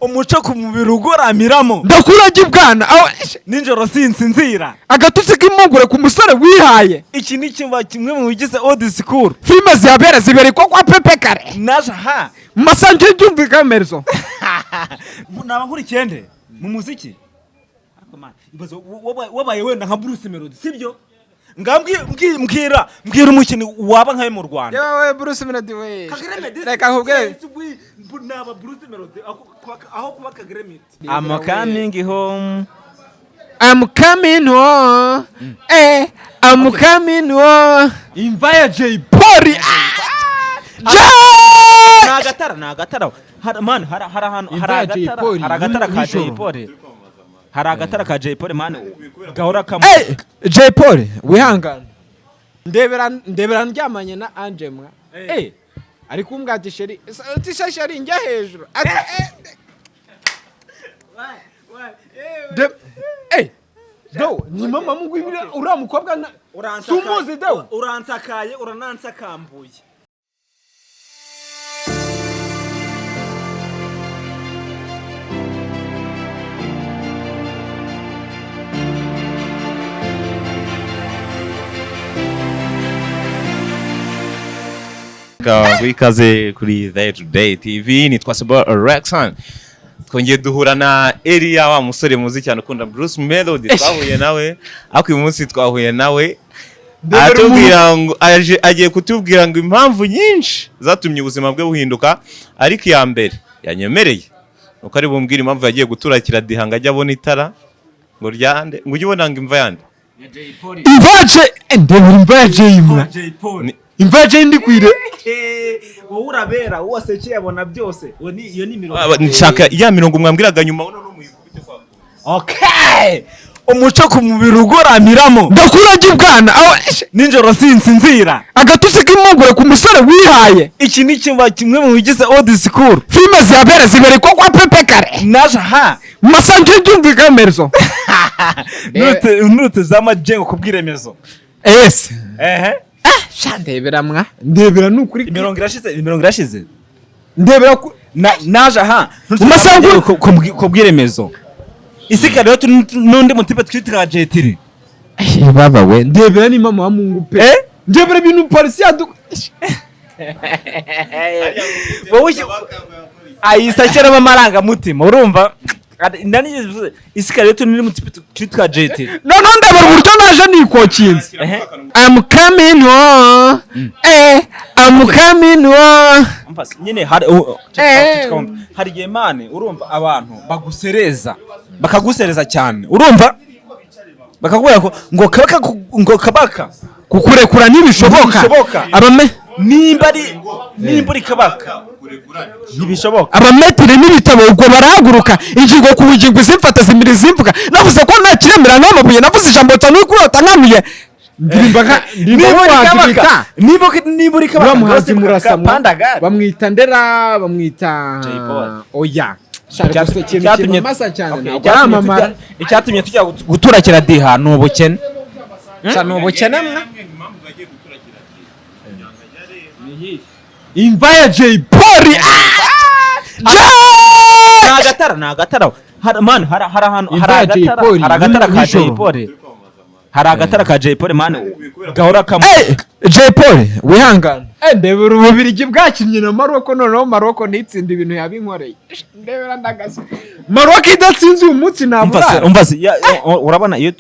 umuco ku mubiri ugoramiramo ndakurajya ibwana ninjoro sinsinzira agatutsi k'impungure ku musore wihaye. iki ni kimwe mu bigize old school filime zihabera ziberekwa kwa Pepe Kare naje ha masanje byumvikamerzo naba nkurikiye nde mu muziki wabaye wenda nka Bruce Melody sibyo mbwira umukino waba nkaye mu Rwanda yewe Bruce Melody we reka nkubwire naba Bruce Melody aho kuba Kagremit I'm coming home I'm coming home I'm coming home imvaye Jay Polly nagatara man haragatara ka Jay Polly haragatara ka Jay Polly man gahora kamwe Jay Polly wihangana ndebera ndyamanye na Anje mwa ari kumbwati sheri sheri njya hejuru do ni mama mugwibira ura mukobwa sumuzi do uransakaye uranansakambuye Wikaze kuri Day to Day TV nitwa Sabo Rexon twongeye duhura na Elia wa musore muzi cyane ukunda Bruce Melody twahuye nawe ako uyu munsi twahuye nawe atubwira ngo agiye kutubwira ngo impamvu nyinshi zatumye ubuzima bwe buhinduka ariko ya mbere yanyemereye uko ari bumbwira impamvu yagiye gutura kiradihanga ajya abona itara ngo ryande ngo ujye ubona ngo imva yande imvaje imvaye imvaje ndi kwire wowe urabera uwasekeye abona byose iyo ni mirongo nshaka ya mirongo mwambwiraga nyuma uno no muyikubite kwa okay umuco ku mubiri ugoramiramo ndakurajya ibwana ninjoro sinsinzira agatutsi k'impungure ku musore wihaye. iki ni kimwe mu bigize old school filime zihabera ziberekwa kwa Pepe Kare naje ha masanje byumvikamerzo nurute z'amajengo kubwiremezo yes ndebera nukuri imirongo irashize ndebera naje ha umasangu kubwiremezo isikare yo nundi mutipe twitira jetiri baba we ndebera ni mama wa Mungu pe ndebera ibintu polisi yadu wowe ayisakira amaranga mutima urumva ndani isikare yo nundi mutipe twitira jetiri no ndebera uburyo naje nikokinze I'm coming home I'm coming home nyine hari gemane urumva abantu bagusereza bakagusereza cyane urumva bakakubwira ngo kabaka kukurekura ntibishoboka nimba uri kabaka ntibishoboka abametire n'ibitabo ubwo barahaguruka ingingo ku bugingo zimfata zimiri zimvuga navuze ko nta kiremera n'amabuye navuze ijambo tanu kurota nkanuye niba uri kabaka bamuhazi murasamwa bamwita ndera bamwita oya icyatumye tujya gutura kiradiha ni ubukene imvaye Jay Polly nagatara man haragatara ka Jay Polly haragatara ka Jay Polly man gahora kamwe Jay Polly wihangana ndebera ububirigi bwakinnye na Maroko noneho Maroko nitsinda ibintu yabinkoreye ndebera ndagasa Maroko idatsinze uyu munsi nabura urabona iyo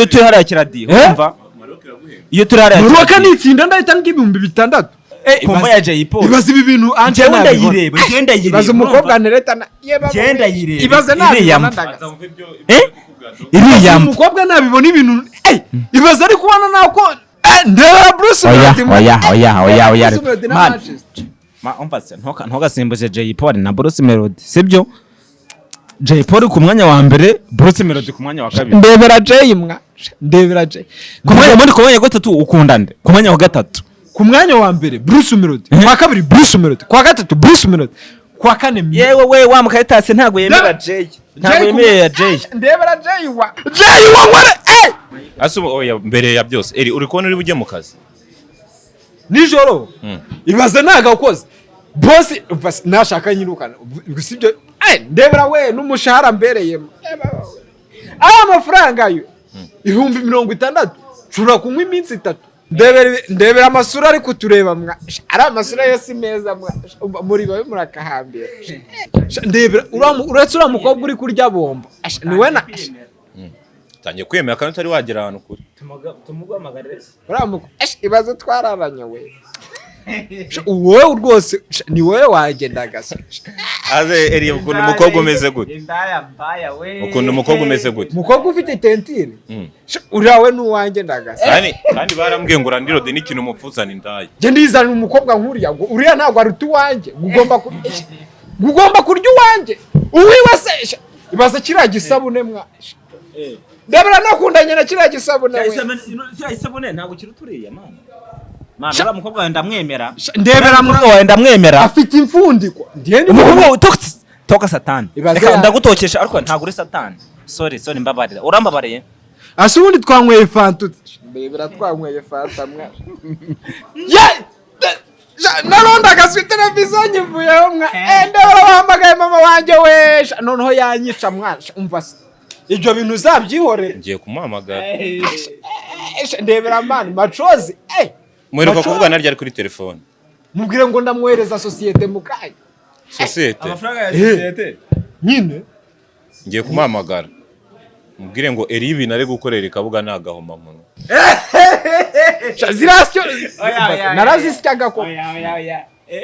turi hariya kiradiho urumva iyo turi hariya Maroko nitsinda ndahita ngibihumbi 6 kumva ya Jay Polly ibaze ibi bintu anje ndayireba ibaze umukobwa nereta genda yireba ibaze iriya umukobwa nabibona ibintu ibaze ari kubona nako ndeba Bruce Melody oya umvase ntugasimbuze Jay Polly na Bruce Melody sibyo Jay Polly ku mwanya wa mbere Bruce Melody ku mwanya wa kabiri ndebera Jay ku mwanya wa gatatu ukunda nde ku mwanya wa gatatu ku mwanya wa mbere Bruce Melody kwa kabiri Bruce Melody kwa gatatu Bruce Melody kwa kane yewe we wa mukayitase ntago yemera Jay ntago yemera Jay ndebera Jay wa ngore asubo oya mbere ya byose uri kubona uri bujye mu kazi nijoro ibaze naga ukoze boss nashaka nyirukana gusa ibyo ndebera we n'umushahara mbereyemo amafaranga yo 60,000 shura kunywa iminsi 3 ndebera amasura ari kutureba mwa ari amasura yose meza muri bawe murakahambira ndebera uretse uramukobwa uri kurya bomba niwe na tangiye kwemera kandi utari wagera ahantu kuri tumugwamagarire uramuko ibaze twararanye we wowe rwose ni wowe wagendaga aze eri ukuntu umukobwa umeze gute indaya mbaya we ukuntu umukobwa umeze gute umukobwa ufite tentire urawe n'uwanjye ndagasa kandi barambwiye ngo urandirode n'ikintu umupfuzana indaya nge ndizana umukobwa nkuriya ngo uriya ntabwo aruta uwanjye ugomba kurya uwanjye uwiwe se ibaze kiriya gisabune mwa ndabura nakundanye na kiriya gisabune we kiriya gisabune ntabwo kiruturiye mana ura mukobwa wenda mwemera ndebera mukobwa wenda mwemera afite imfundiko umukobwa toka satani reka ndagutokesha ariko ntabwo uri satani sorry mbabarira urambabariye ase ubundi twanyweye fanta ndebera twanyweye fanta mwa narondaga swi televiziyo nyivuyeho mwa ndebera wahamagaye mama wanjye we noneho yanyica mwana umva se ibyo bintu uzabyihorera ngiye kumuhamagara ndebera mani macozi mwiruka kuvugana ryari kuri telefone mubwire ngo ndamwohereza societe mukaye societe amafaranga ya societe nyine ngiye kumuhamagara mubwire ngo eri ibintu ari gukorera ikabuga nagahoma muno zirasyo narazisyaga ko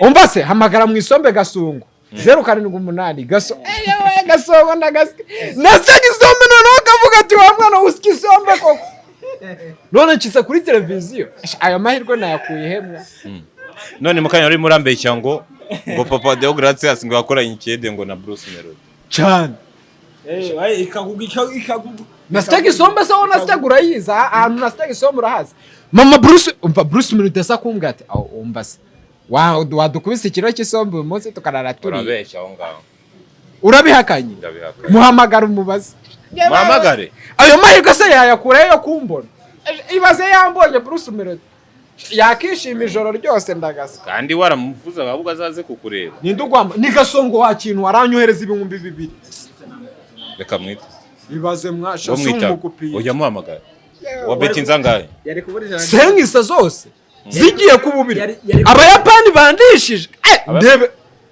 umva se hamagara mu isombe gasungu 078 gasongo ndagasike nasyaga isombe noneho kavuga ati wa mwana usika isombe koko none nshyize kuri televiziyo aya mahirwe nayakuye hemwa none mukanya uri murambeshya ngo papa Deo Gracias ngo yakoranye ikede ngo na Bruce Melody cyane ikaguga nasyaga isombe se wona nasyaga urayiza ahantu nasyaga isombe urahazi mama Bruce Melody asa kumbwa ati umva se wadukubise ikiro cy'isombe uyu munsi tukarara turi urabeshya aho ngaho urabihakanye muhamagara umubaze muhamagare ayo mahirwe se yayakureyo kumbona ibaze yambonye Bruce Melody yakishima ijoro ryose ndagasa kandi waramuvuza ahubwo azaze kukureba nindugwamba nigasongo wa kintu waranyohereza 2,000 reka mwita ibaze mwasha sumukupiye oya muhamagara wabeti nzangaye yari kuburira sengisa zose zigiye kububira abayapani bandishije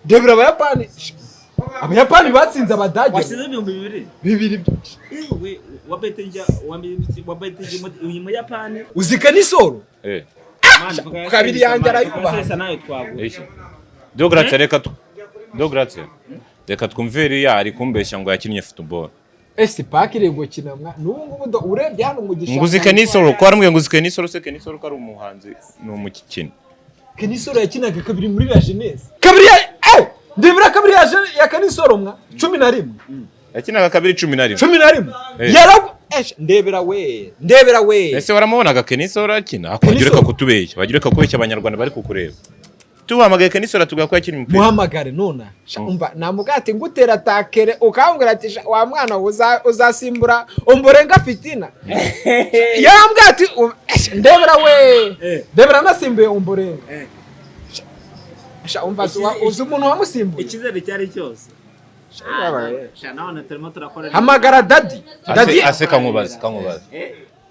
ndebera abayapani batsinze abadage washyize 2,000 bibiri we wabete uyu mu Yapani uzika n'isoro kabiri yanjye arayubaha nayo twaguye Deo Gracias reka twumvire yari kumbeshya ngo yakinnye football pakire ngo kinamwa n'ubu ngubu urebye hano mu gishanga nguzike n'isoro ko arambwiye nguzike n'isoro se kenisoro ko ari umuhanzi n'umukino kenisoro yakinaga kabiri muri la jeunesse kabiri ndebera kabiri ya kenisoro mwa 11 yakinaga kabiri 11 yarago ndebera we ese waramubonaga kenisoro akina akwagira kutubeshya bagireka kubeshya abanyarwanda bari kukureba tuhamagaye kenisoro tuvuga ko yakina umupira muhamagare nona umva namugate ngutera takere ukambwira ati wa mwana uzasimbura umborenga fitina yambwira ati ndebera nasimbuye umborenga umva uzi umuntu wamusimbuye ikizere cyari cyose naone turimo turakora hamagara dadi ase kankubaza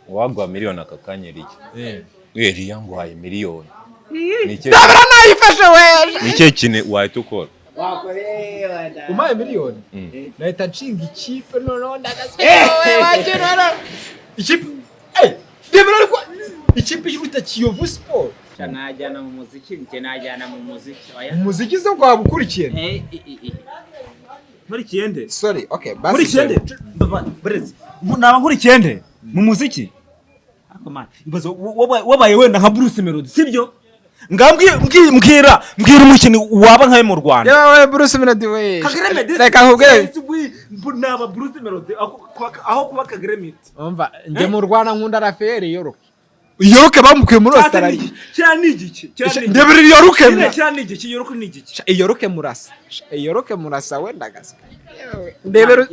wagwa miliyoni akakanyera iki yangwaye miliyoni ndabara nayifashe weje nicyo kine wahita ukora umaye miliyoni nahita nshinga ikipe noneho ndagasiwe wakinara ikipe ndebera ariko ikipe y'ubuta Kiyovu Sport najyana mu muziki umuziki zo kwa gukurikiye muri kiyende sorry okay basi muri kiyende naba nkuri kiyende mu muziki ako man ibazo wabaye wenda nka Bruce Melody sibyo mbwira umukino waba nkawe mu Rwanda yewe Bruce Melody we reka nkubwire naba Bruce Melody aho kuba Kagremit umva nge mu Rwanda nkunda Rafael Yoroke bamukuye muri Australia cyane igiki ndebera Yoroke cyane igiki n'igiki Yoroke murasa wenda gasika ndebera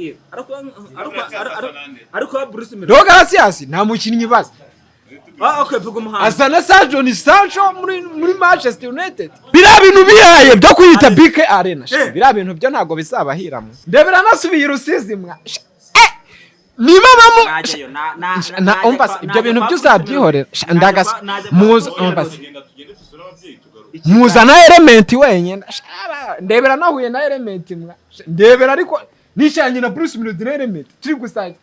ariko Bruce Melody Deo Gracias nta mukinnyi baza Okay, vuga umuhanzi. asa na Sajoni Sancho muri Manchester United. Biriya bintu bihaye byo kwita BK Arena. Biriya bintu byo ntago bizabahiramwe. Ndebera nasubiye Rusizi mwa. Niba mamu na umbase ibyo bintu byo uzabyihorera. Ndagas muza na element wenyine. Ndebera nahuye na element mwa. Ndebera ariko nishanye na Bruce Melody na element. Turi gusanga.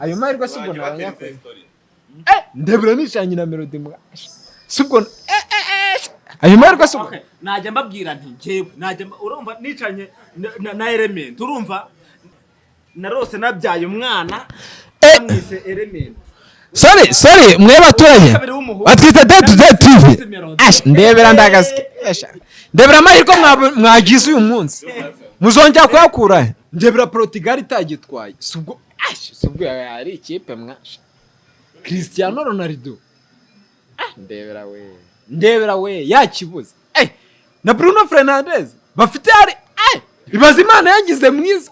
Ayo mahirwe subwo nabanyakwe. Ndebera nishanye na Melody mwa. Subwo ayo mahirwe subwo. Najya mbabwira nti jewe najya urumva nicanye na element urumva narose nabyaye umwana amwise element. Sorry mwe baturanye batwita day to day TV. Ndebera ndagaske ndebera amahirwe mwagize uyu munsi muzongera kuyakura. Ndebera Portugal itagitwaye subwo yari ikipe mwa Cristiano Ronaldo. Ndebera we yakibuze na Bruno Fernandes bafite ari ibaza Imana yagize mwiza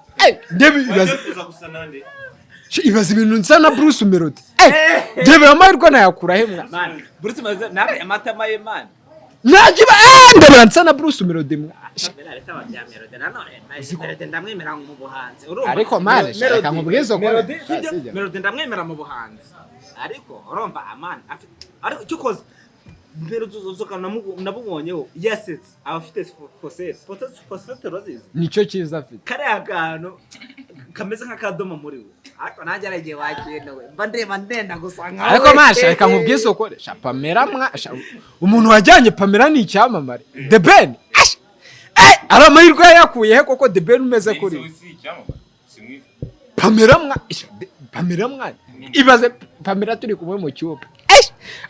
ibaza ibintu nsa na Bruce Melody ndebera amahirwe nayakura he mwa Bruce Melody nabe amatama y'Imana nagiba ndebera nsa na Bruce Melody mwa ndamwemera mu buhanzi ariko mane reka nkubwizo ko Melody ndamwemera mu buhanzi ariko urumva amana ariko cyukoze mbere uzokana nabubonyeho yasetse abafite fosete roses nicyo cyiza afite kare akantu kameze nk'akadomo muri we ariko nanjye aragiye wakenda we mba ndenda gusanga ariko masha reka nkubwizo ko Pamela mwa umuntu wajyanye Pamela ni icyamamare The Ben ari amahirwe yakuye he koko The Ben umeze kuri Pamela mwa ibaze Pamela turi kumwe mu cyupa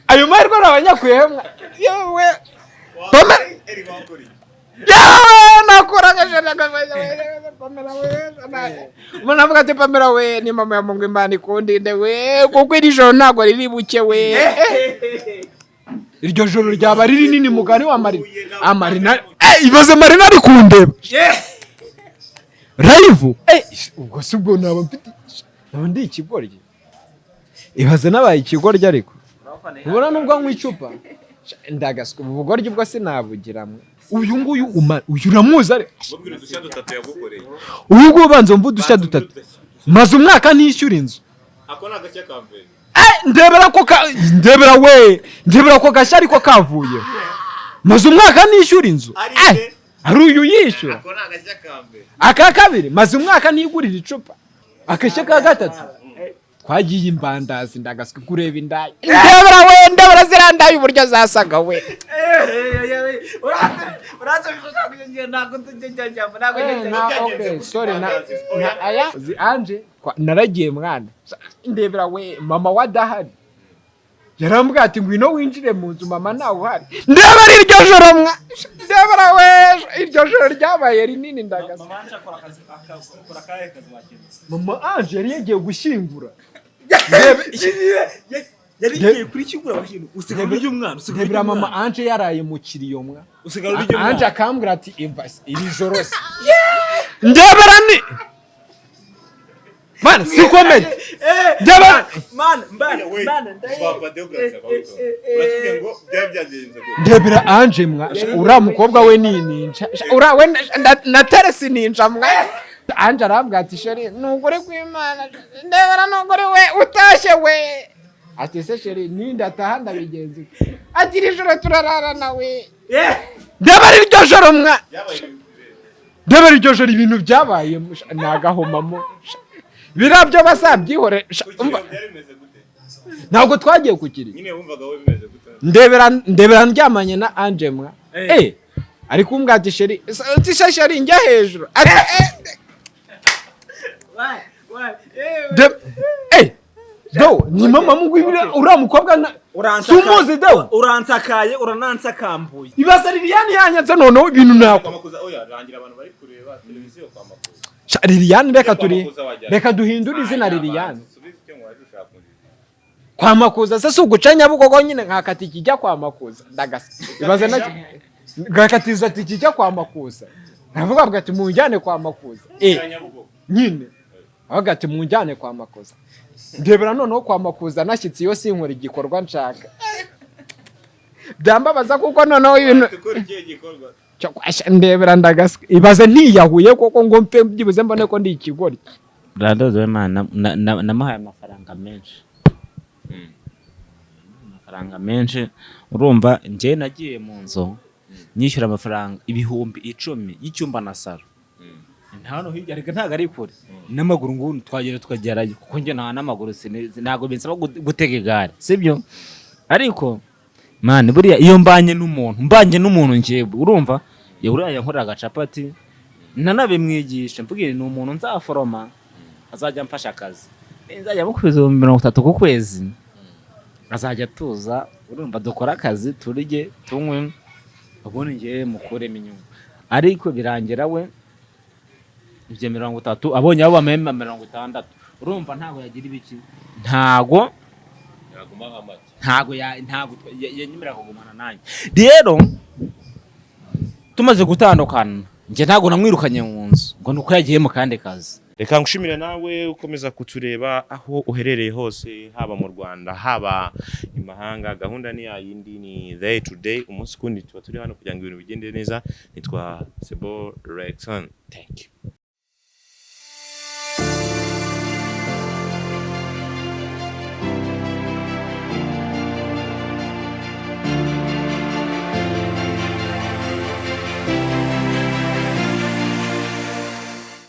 ayo mahirwe arabanyakuye he mwa yewe Pamela nakora Pamela we mwana avuga ati Pamela we ni mama ya Mungu Imana ikundinde we kuko iri joro ntago riri buke we iryo joro ryaba riri nini mugani wa Marina ibaze Marina ari kundeba live ubwo subwo naba mfite ndi ikigoryi ibaze nabaye ikigoryi ariko ubona nubwo nkwicupa ndagaswe ubugoryi bwo sinabugiramwe uyu nguyu uyu uramuzi ariko uyu nguyu banzo mvu dushya dutatu maze umwaka nishyura inzu ako nagashya kambere ndebera ko gashya ariko kavuye maze umwaka nishyura inzu ari uyu yishyura ako nagashya kambere aka kabiri maze umwaka nigurira icupa akashya ka gatatu twagiye imbandazi ndagaswe kureba indaya ndebera zirandaye uburyo zasaga we uraza bishaka ntago tujya sorry aya anje naragiye mwana ndebera we mama wadahari yarambwira ati ngwino winjire mu nzu mama nawe uhari ndebera iryo joro mwa ndebera we iryo joro ryabaye rinini ndagasa mama anje yari yagiye gushyingura yari kuri kigura bahintu usigara uryo umwana ndebera mama anje yaraye mu kiriyo mwa usigara uryo umwana anje akambwira ati imvaye iri joro ndebera ni man si comment ndebera man baba deograsa uratubwiye ngo byabyagenze ndebera anje mwa ura mukobwa we ni ninja ura we na teresi ninja mwa anje arambwira ati sheri nugore kw'Imana ndebera nugore we utashye we ati se sheri ninde ataha ndabigenze ati iri joro turarara nawe ndebera iryo joro mwa ndebera iryo joro ibintu byabaye nagahomamo birabyo basabyihore ntabwo twagiye kukiri nyine wumvaga we bimeze gute ndebera ndyamanye na anje mwa ariko umbwira ati sheri sheri njya hejuru ati ni mama mugwibira ura mukobwa sumuzi dawa uransakaye uranansakambuye ibasa Liliane yanyanze noneho ibintu nako kwamakuza oya rangira abantu bari kureba televiziyo kwamakuza Liliane reka duhindura izina Liliane kwamakuza se suguca Nyabugogo nyine nkakati kijya kwamakuza ndagasa ibaze nacyo ngakatiza ati kijya kwamakuza navuga bwati munjyane kwamakuza nyine avuga ati munjyane kwamakuza ndebera noneho kwa makuza nashyitsi yo sinkora igikorwa nshaka byambabaza kuko noneho ibintu cyo kwasha ndebera ndagaswe ibaze ntiyahuye koko ngo mpe byibuze mbone ko ndi ikigori Randoze Imana namahaye amafaranga menshi. Amafaranga menshi urumva nje nagiye mu nzo nyishyura amafaranga ibihumbi 10 y'icyumba na saro. Ntano hirya reka ntago ari kure. N'amaguru ngo twagera tukagerayo kuko nje nta n'amaguru ntago binsaba gutega igare. Sibyo? Ariko man buriya iyo mbanye n'umuntu njyewe urumva yahura yankorera agacapati nanabimwigisha mvugira ni umuntu nzaforoma azajya mfasha akazi nzajya mukubiza 30 ku kwezi azajya tuza urumva dukora akazi turije tunywe ubone ngiye mukure inyungu ariko birangira we ibyo 30 abonye abo bamema 60 urumva ntago yagira ibiki ntago yanyimira kugumana nanjye rero tumaze gutandukana nje ntago namwirukanye mu nzu ngo nuko yagiye mu kandi kazi. Reka ngushimire nawe ukomeza kutureba aho uherereye hose haba mu Rwanda haba imahanga. Gahunda ni yindi ni day to day, umunsi kundi tuba turi hano kugira ngo ibintu bigende neza. Nitwa Sebo Rexon. Thank you.